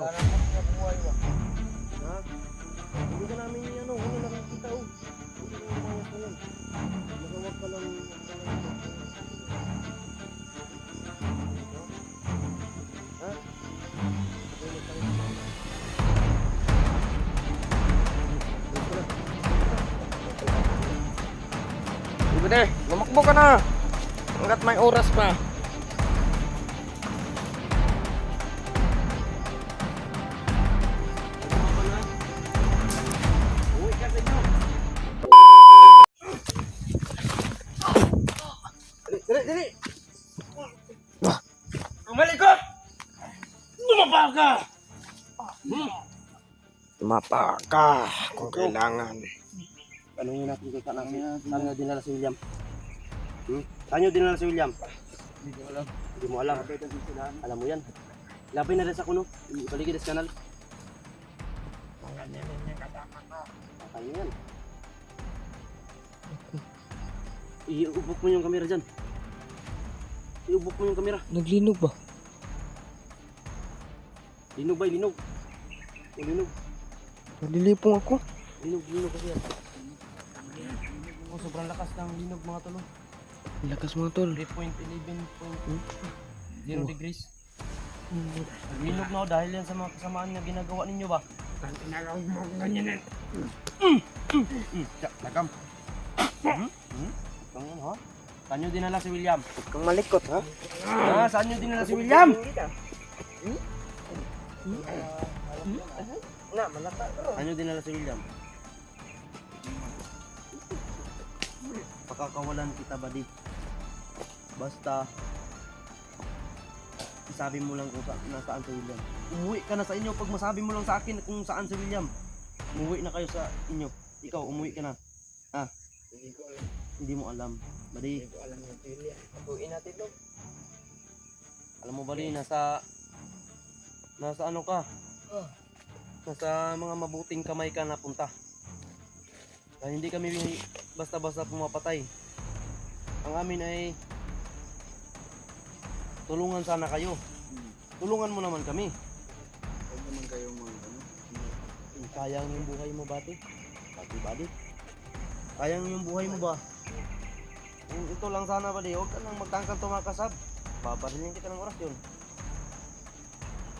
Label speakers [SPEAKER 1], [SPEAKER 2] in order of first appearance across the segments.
[SPEAKER 1] Parang mga buhay ba?
[SPEAKER 2] Ha? Hindi ka namin ano, wala nakakita oh. Hindi ka namin mga yan. Masawag ka lang. Ha?
[SPEAKER 1] Iba de, lumakbo ka na. Hanggat may oras pa.
[SPEAKER 2] Uwi ka sa inyo. Dali!
[SPEAKER 1] Umalikot! Lumapa ka! Lumapa ka kung kailangan.
[SPEAKER 2] Tanungin natin kay Kanang saan nyo dinala si William? Saan nyo dinala si William?
[SPEAKER 1] Hindi ko alam.
[SPEAKER 2] Hindi mo alam. Alam mo yan. Lapay na rin sa kuno. Paligid sa kanal. Patay mo yan. Iubok mo yung kamera dyan. Iubok mo yung kamera.
[SPEAKER 1] Naglinog ba?
[SPEAKER 2] Linog ba? Linog. Linog.
[SPEAKER 1] Nalilipong ako.
[SPEAKER 2] Linog kasi yan. Oh, sobrang lakas ng linog mga tolo.
[SPEAKER 1] Lakas mga tol.
[SPEAKER 2] 3.11.0 degrees. Linog na ako dahil yan sa mga kasamaan na ginagawa ninyo ba?
[SPEAKER 1] Ang tinagaw mo ganyan eh.
[SPEAKER 2] Nakam. Kang ha? Saan nyo dinala si William?
[SPEAKER 1] Kang malikot ha?
[SPEAKER 2] Saan nyo dinala si William?
[SPEAKER 1] Na, malaka ka.
[SPEAKER 2] Saan nyo dinala si William? Pakakawalan kita ba di? Basta isabi mo lang kung nasaan si William. Umuwi ka na sa inyo pag masabi mo lang sa akin kung saan si William. Umuwi na kayo sa inyo. Ikaw, umuwi ka na. Ha?
[SPEAKER 1] Hindi ko alam.
[SPEAKER 2] Hindi mo alam. Badi,
[SPEAKER 1] Hindi ko alam yung pili. Patuin natin to.
[SPEAKER 2] alam mo bali, nasa ano ka? Nasa mga mabuting kamay ka napunta. Dahil hindi kami basta-basta pumapatay. Ang amin ay tulungan sana kayo. Tulungan mo naman kami.
[SPEAKER 1] Huwag naman kayo mga ano.
[SPEAKER 2] Sayang yung buhay mo, bati. Bati. Sayang yung buhay mo ba? Ito lang sana, bali. Huwag ka nang magtangkang tumakasab. Babarilin kita ng oras yun.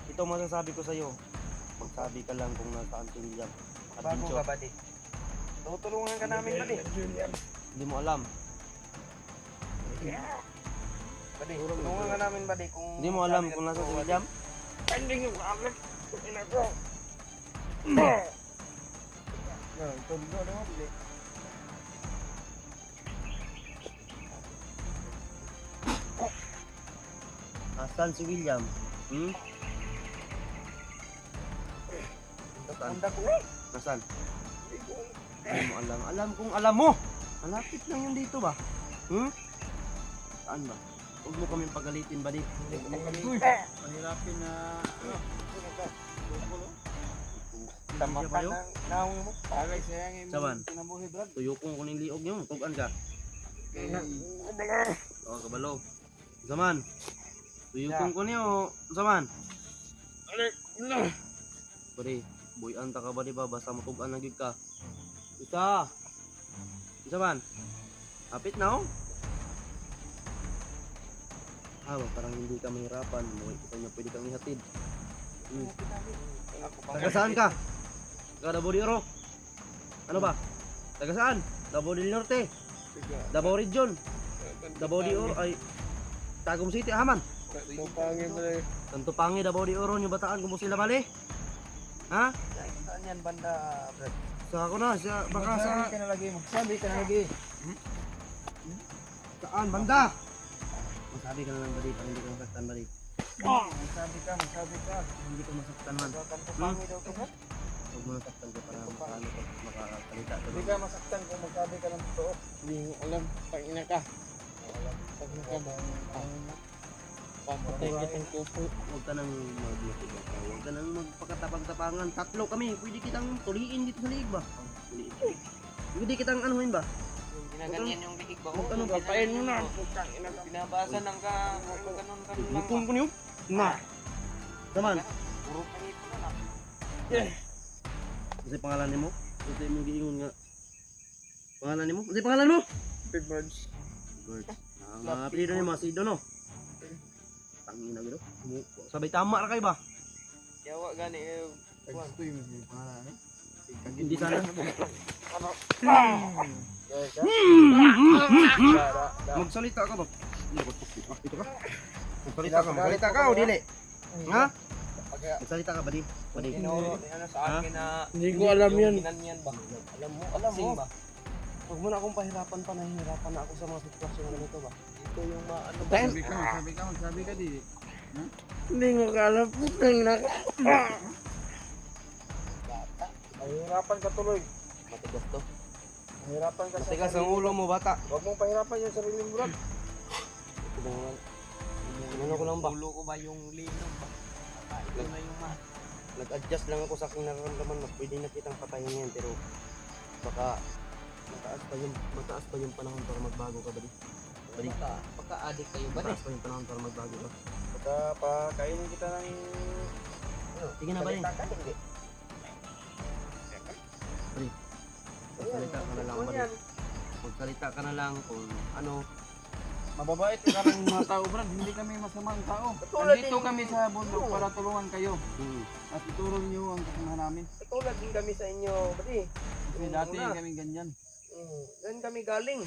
[SPEAKER 2] Ito masasabi ko sa'yo. Magsabi ka lang kung nasaan si William. At
[SPEAKER 1] Bago
[SPEAKER 2] Pincho,
[SPEAKER 1] ka ba di? Tutulungan ka namin ba di?
[SPEAKER 2] hindi mo alam.
[SPEAKER 1] Badi, tulungan ka namin ba di? Kung
[SPEAKER 2] Hindi mo alam kung nasaan si William.
[SPEAKER 1] Hindi nyo alam. Ina ko. Ito dito naman di.
[SPEAKER 2] Nasaan si William?
[SPEAKER 1] Tanda ko.
[SPEAKER 2] Nasaan? Hindi mo alam. Alam kung alam mo. Malapit lang yun dito ba? Saan ba? Huwag mo kaming pagalitin ba di?
[SPEAKER 1] Mahirapin na tama ka ng naong mo. Bagay sayangin mo.
[SPEAKER 2] Saban?
[SPEAKER 1] Tinabuhi brad.
[SPEAKER 2] Tuyokong kuning liog niyo. Tugan ka.
[SPEAKER 1] Kaya
[SPEAKER 2] O, kabalo. Zaman. Tuyokong ko niyo. Zaman. Pare, buyan ta ka ba di ba? Basta matugan na gid ka. Isa man. Apit na oh. Parang hindi ka mahirapan. Kita niya pwede kang ihatid. Taga saan ka? Taga Davao de Oro. Ano ba? Taga saan? Davao del Norte. Davao Region. Davao de Oro ay Tagum City, Haman.
[SPEAKER 1] Tupangin mo na.
[SPEAKER 2] Tantupangi, Davao de Oro, yung bataan kung sila bali. Ha?
[SPEAKER 1] Saan yan banda brad?
[SPEAKER 2] Sa ako na, baka sa...
[SPEAKER 1] Magsabi ka na lagi. Magsabi ka na lagi.
[SPEAKER 2] Saan? Banda! Magsabi ka na lang bali, para hindi ka masaktan bali.
[SPEAKER 1] Magsabi ka.
[SPEAKER 2] Hindi ka masaktan man.
[SPEAKER 1] Tupangi daw to brad.
[SPEAKER 2] Huwag mo nasaktan ko para makaano ka, makakalita ka.
[SPEAKER 1] Hindi ka masaktan kung magsabi ka ng totoo. Hindi mo alam. Pag-ina ka. Pag-ina ka ba? Papatay kitang kupo.
[SPEAKER 2] Huwag ka nang mag-motivate ka. Huwag ka nang magpakatapang-tapangan. Tatlo kami. Pwede kitang tuliin dito sa liig ba? Pwede kitang anuhin ba?
[SPEAKER 1] Ginaganyan yung liig ba?
[SPEAKER 2] Huwag ka nang
[SPEAKER 1] Papain mo na. Binabasa ng ka. Ganun ka lang.
[SPEAKER 2] Bukong ko niyo. Na. Saman.
[SPEAKER 1] Puro panito na.
[SPEAKER 2] Kasi pangalan nimo? Kasi mo giingon nga. Pangalan nimo? Kasi pangalan mo?
[SPEAKER 1] Big birds.
[SPEAKER 2] Bird. Ang apelyido ni Masido no. Tangina gino. Sabay tama ra kay ba?
[SPEAKER 1] Yawa gani gusto yung pangalan.
[SPEAKER 2] Hindi sana.
[SPEAKER 1] Ano?
[SPEAKER 2] Magsalita ka ba? Ito ka. Magsalita ka o dili? Ha? Magsalita ka ba di? Ba di?
[SPEAKER 1] Ano sa akin na
[SPEAKER 3] Hindi ko alam yan.
[SPEAKER 1] Yan ba? Alam mo ba?
[SPEAKER 2] Huwag mo na akong pahirapan pa, nahihirapan na ako sa mga sitwasyon na ganito ba?
[SPEAKER 1] Ito yung ano ba?
[SPEAKER 3] Sabi ka, di. Hindi ko alam. Putang na ka.
[SPEAKER 1] Mahirapan ka tuloy.
[SPEAKER 2] Matigas to.
[SPEAKER 1] Mahirapan ka
[SPEAKER 2] Matigas ang ulo mo bata.
[SPEAKER 1] Huwag mong pahirapan yung sarili mo, Brad.
[SPEAKER 2] Ano ko lang ba?
[SPEAKER 1] Ulo ko ba yung linom ba? Ito na yung
[SPEAKER 2] Nag-adjust lang ako sa aking nararamdaman na pwede na kitang patayin yan pero baka mataas pa yung panahon para magbago ka ba di?
[SPEAKER 1] Pagka-addict kayo ba?
[SPEAKER 2] Mataas pa yung panahon para magbago ka.
[SPEAKER 1] Pagka pakainin kita ng...
[SPEAKER 2] Sige na ba din?
[SPEAKER 1] Salita ka, hindi.
[SPEAKER 2] Magsalita ka na lang ba din? Magsalita ka na lang kung ano.
[SPEAKER 3] Mababait ka ng mga tao, Brad. Hindi kami masamang tao. Nandito kami sa bundok para tulungan kayo. At ituro niyo ang kakayahan namin.
[SPEAKER 1] Katulad din kami sa inyo, buddy.
[SPEAKER 3] Kasi dati kami ganyan.
[SPEAKER 1] Saan kami galing?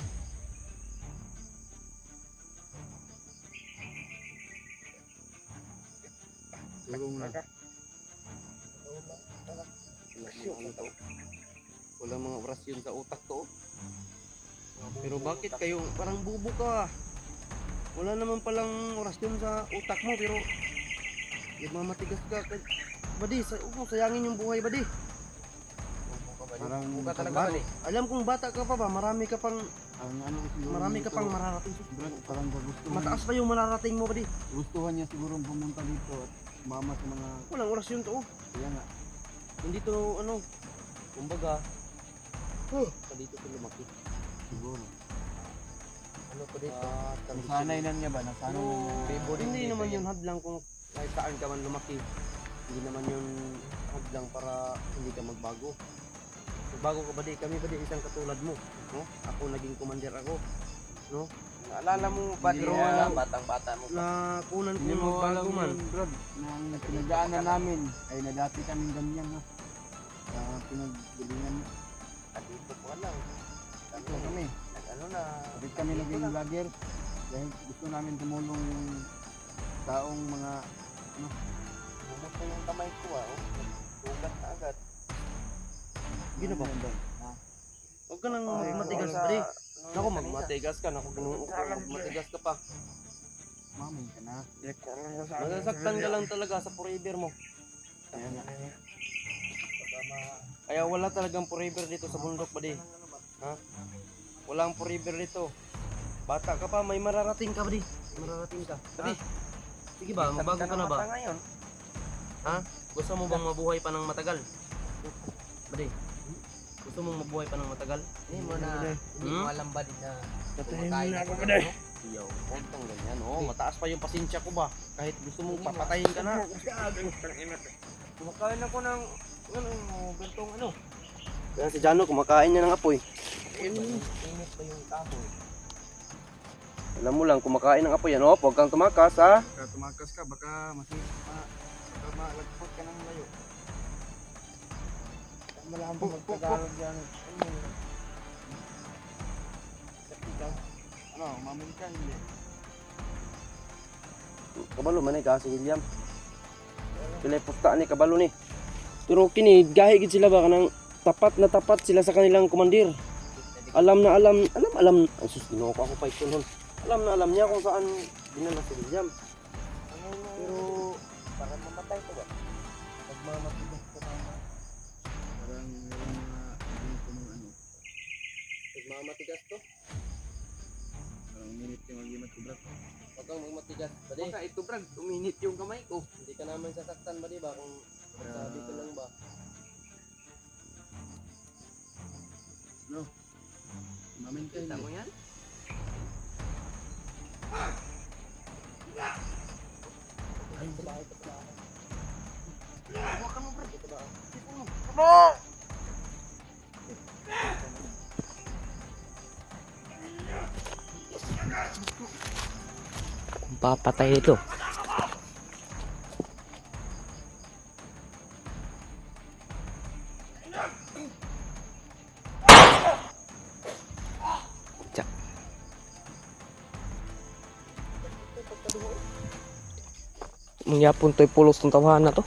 [SPEAKER 2] Tulong na. Wala mga orasyon sa utak to. Pero bakit kayo parang bubo ka? Wala naman palang orasyon sa utak mo pero nagmamatigas ka. Badi, huwag mo sayangin yung buhay, badi.
[SPEAKER 3] Parang
[SPEAKER 1] Buka talaga, buddy.
[SPEAKER 2] Alam kong bata ka pa ba, marami ka pang
[SPEAKER 3] siguro
[SPEAKER 2] ka
[SPEAKER 3] dito,
[SPEAKER 2] pang mararating.
[SPEAKER 3] Brad, parang gustuhan,
[SPEAKER 2] Mataas pa yung mararating mo, badi.
[SPEAKER 3] gustuhan niya siguro pumunta dito at mama sa mga
[SPEAKER 2] Walang orasyon to.
[SPEAKER 3] kaya nga.
[SPEAKER 2] Hindi to ano, kumbaga, sa dito to lumaki.
[SPEAKER 3] Siguro.
[SPEAKER 1] Ano pa dito?
[SPEAKER 3] Nasanay na niya ba? Nasanay na niya.
[SPEAKER 1] Favorite
[SPEAKER 2] Hindi
[SPEAKER 1] dito
[SPEAKER 2] naman
[SPEAKER 1] yan.
[SPEAKER 2] yun hadlang kung kahit saan ka man lumaki. Hindi naman yun hadlang para hindi ka magbago. Magbago ka ba di? Kami ba di isang katulad mo? No? Ako naging commander ako. No?
[SPEAKER 1] Naalala mo, buddy,
[SPEAKER 3] Hindi
[SPEAKER 1] na
[SPEAKER 3] alam.
[SPEAKER 1] batang-bata mo pa.
[SPEAKER 2] Na kunan
[SPEAKER 3] Hindi
[SPEAKER 2] kong
[SPEAKER 3] mo alam
[SPEAKER 2] magbago man.
[SPEAKER 3] yun, Brad. Nang pinagdaanan namin ay na dati kaming ganyan ha. Pinagbilingan
[SPEAKER 1] Dito po lang.
[SPEAKER 3] ito kami.
[SPEAKER 1] Ano na.
[SPEAKER 3] Bakit kami naging vlogger? Dahil gusto namin tumulong yung taong mga
[SPEAKER 1] Bumot na yung kamay ko Tugat na agad.
[SPEAKER 2] Gino ba?
[SPEAKER 3] Ha?
[SPEAKER 2] Huwag ka nang matigas
[SPEAKER 1] Sa-
[SPEAKER 2] ba di?
[SPEAKER 1] ano
[SPEAKER 2] Ako
[SPEAKER 1] yung
[SPEAKER 2] magmatigas ka. Naku, matigas ka pa.
[SPEAKER 3] Mamay ka na.
[SPEAKER 2] Masasaktan ka lang talaga sa forever mo.
[SPEAKER 3] Kaya nga.
[SPEAKER 2] Kaya wala talagang forever dito sa bundok ba di? Ha? Walang forever dito. Bata ka pa, may mararating ka ba di? Mararating ka. Ba di? Sige ba, magbago ka na ba?
[SPEAKER 1] Ngayon.
[SPEAKER 2] Ha? Gusto mo bang mabuhay pa ng matagal? Ba di? Gusto mong mabuhay pa ng matagal?
[SPEAKER 1] Hindi mo na, hindi mo alam ba din na
[SPEAKER 3] Tatayin na ako,
[SPEAKER 1] pa
[SPEAKER 3] buddy.
[SPEAKER 2] Iyaw, huwag kang ganyan. Oh, mataas pa yung pasensya ko ba? Kahit gusto mong papatayin ka na.
[SPEAKER 1] Kumakain ako ng bentong ano.
[SPEAKER 2] Kaya si Jano, kumakain niya ng apoy.
[SPEAKER 1] Init pa yung kahoy.
[SPEAKER 2] Alam mo lang, kumakain ng apoy yan. Oh, huwag kang tumakas ha.
[SPEAKER 3] Kaya tumakas ka, baka malagpot ka ng layo.
[SPEAKER 1] Malahan po magtagalog yan.
[SPEAKER 3] Ano, mamin ka, hindi.
[SPEAKER 2] Kabalo man eh, kasi William. Sila pusta ni kabalo ni. Pero kini, gahigid sila ba kanang tapat na tapat sila sa kanilang komandir. Alam, ay sus, ginoo ko ako pa ito nun. Alam niya kung saan dinala si William.
[SPEAKER 1] Pero parang mamatay ko ba? Pagmamatigas ko na.
[SPEAKER 3] Parang meron mga ganito ng ano.
[SPEAKER 2] Magmamatigas to.
[SPEAKER 3] Parang minute yung mag-imat ko, bro.
[SPEAKER 2] Huwag kang magmatigas. Badi,
[SPEAKER 1] Baka ito brad, uminit yung kamay ko.
[SPEAKER 2] hindi ka naman sasaktan ba di ba kung sabi ko lang ba.
[SPEAKER 3] Mamin ka,
[SPEAKER 1] Kita
[SPEAKER 3] hindi.
[SPEAKER 1] mo yan?
[SPEAKER 2] Ay, sa bahay ka sa bahay.
[SPEAKER 1] Huwag ka mo brad.
[SPEAKER 2] Sa bahay.
[SPEAKER 4] magpapatay nito. Tsak. Mangyapon to'y pulos ng tawahan na to.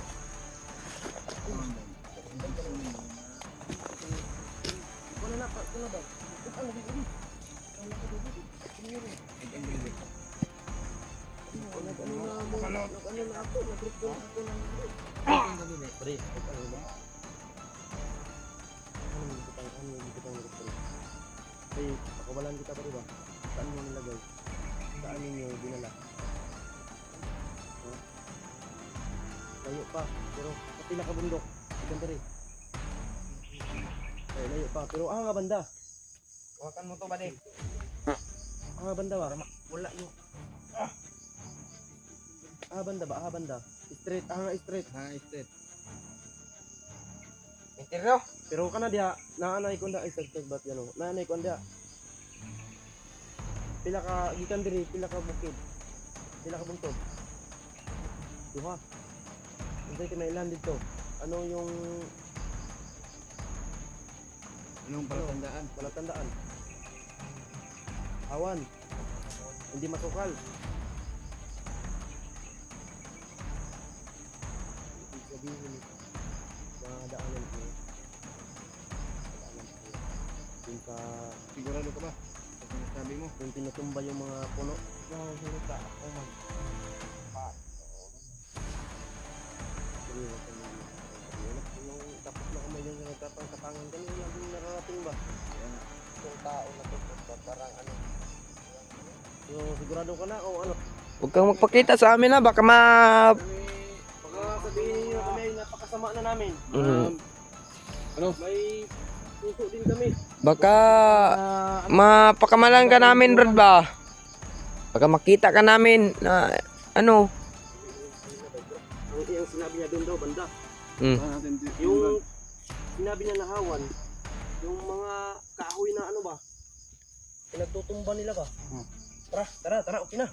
[SPEAKER 2] Ay, pakawalan kita pa rin ba? Saan mo nilagay? Saan ninyo dinala? Huh? Layo pa, pero sa pinakabundok. Ganda rin. Ay, layo pa, pero nga banda.
[SPEAKER 1] Hawakan mo to ba, Dave?
[SPEAKER 2] Nga banda ba?
[SPEAKER 1] Wala yung...
[SPEAKER 2] Banda ba? Banda. Straight, straight.
[SPEAKER 1] Straight. Interior?
[SPEAKER 2] Pero kana diha, naanay ko nda ay sagtag bat yan o. Naanay ko nda. Pila ka gikan diri, pila ka bukid. Pila ka buntog. Duha. Unsay kinailan dito? Ano yung
[SPEAKER 1] Anong palatandaan?
[SPEAKER 2] palatandaan? Awan. Hindi matukal. Ibig sabihin, mga daanan ko. Yung sa
[SPEAKER 1] Sigurado ka ba? Sa sinasabi mo?
[SPEAKER 2] yung tinutumba yung mga puno.
[SPEAKER 1] Nakasulita ako man.
[SPEAKER 2] Yung tapos na kamay yung nagkatang-katangan kami, yung nararating ba?
[SPEAKER 1] Yung tao na to, parang ano.
[SPEAKER 2] So, sigurado ka na o ano?
[SPEAKER 4] Huwag kang magpakita sa amin na baka
[SPEAKER 2] Baka sabihin niyo kami, napakasama na namin.
[SPEAKER 1] Ano?
[SPEAKER 2] May puso din kami.
[SPEAKER 4] baka mapakamalan ka namin, Brad ba? Baka makita ka namin na ano.
[SPEAKER 2] Ang sinabi niya doon daw, banda.
[SPEAKER 1] Yung...
[SPEAKER 2] Yung sinabi niya nahawan, yung mga kahoy na ano ba? Pinagtutumba nila ba? Tara, okay na.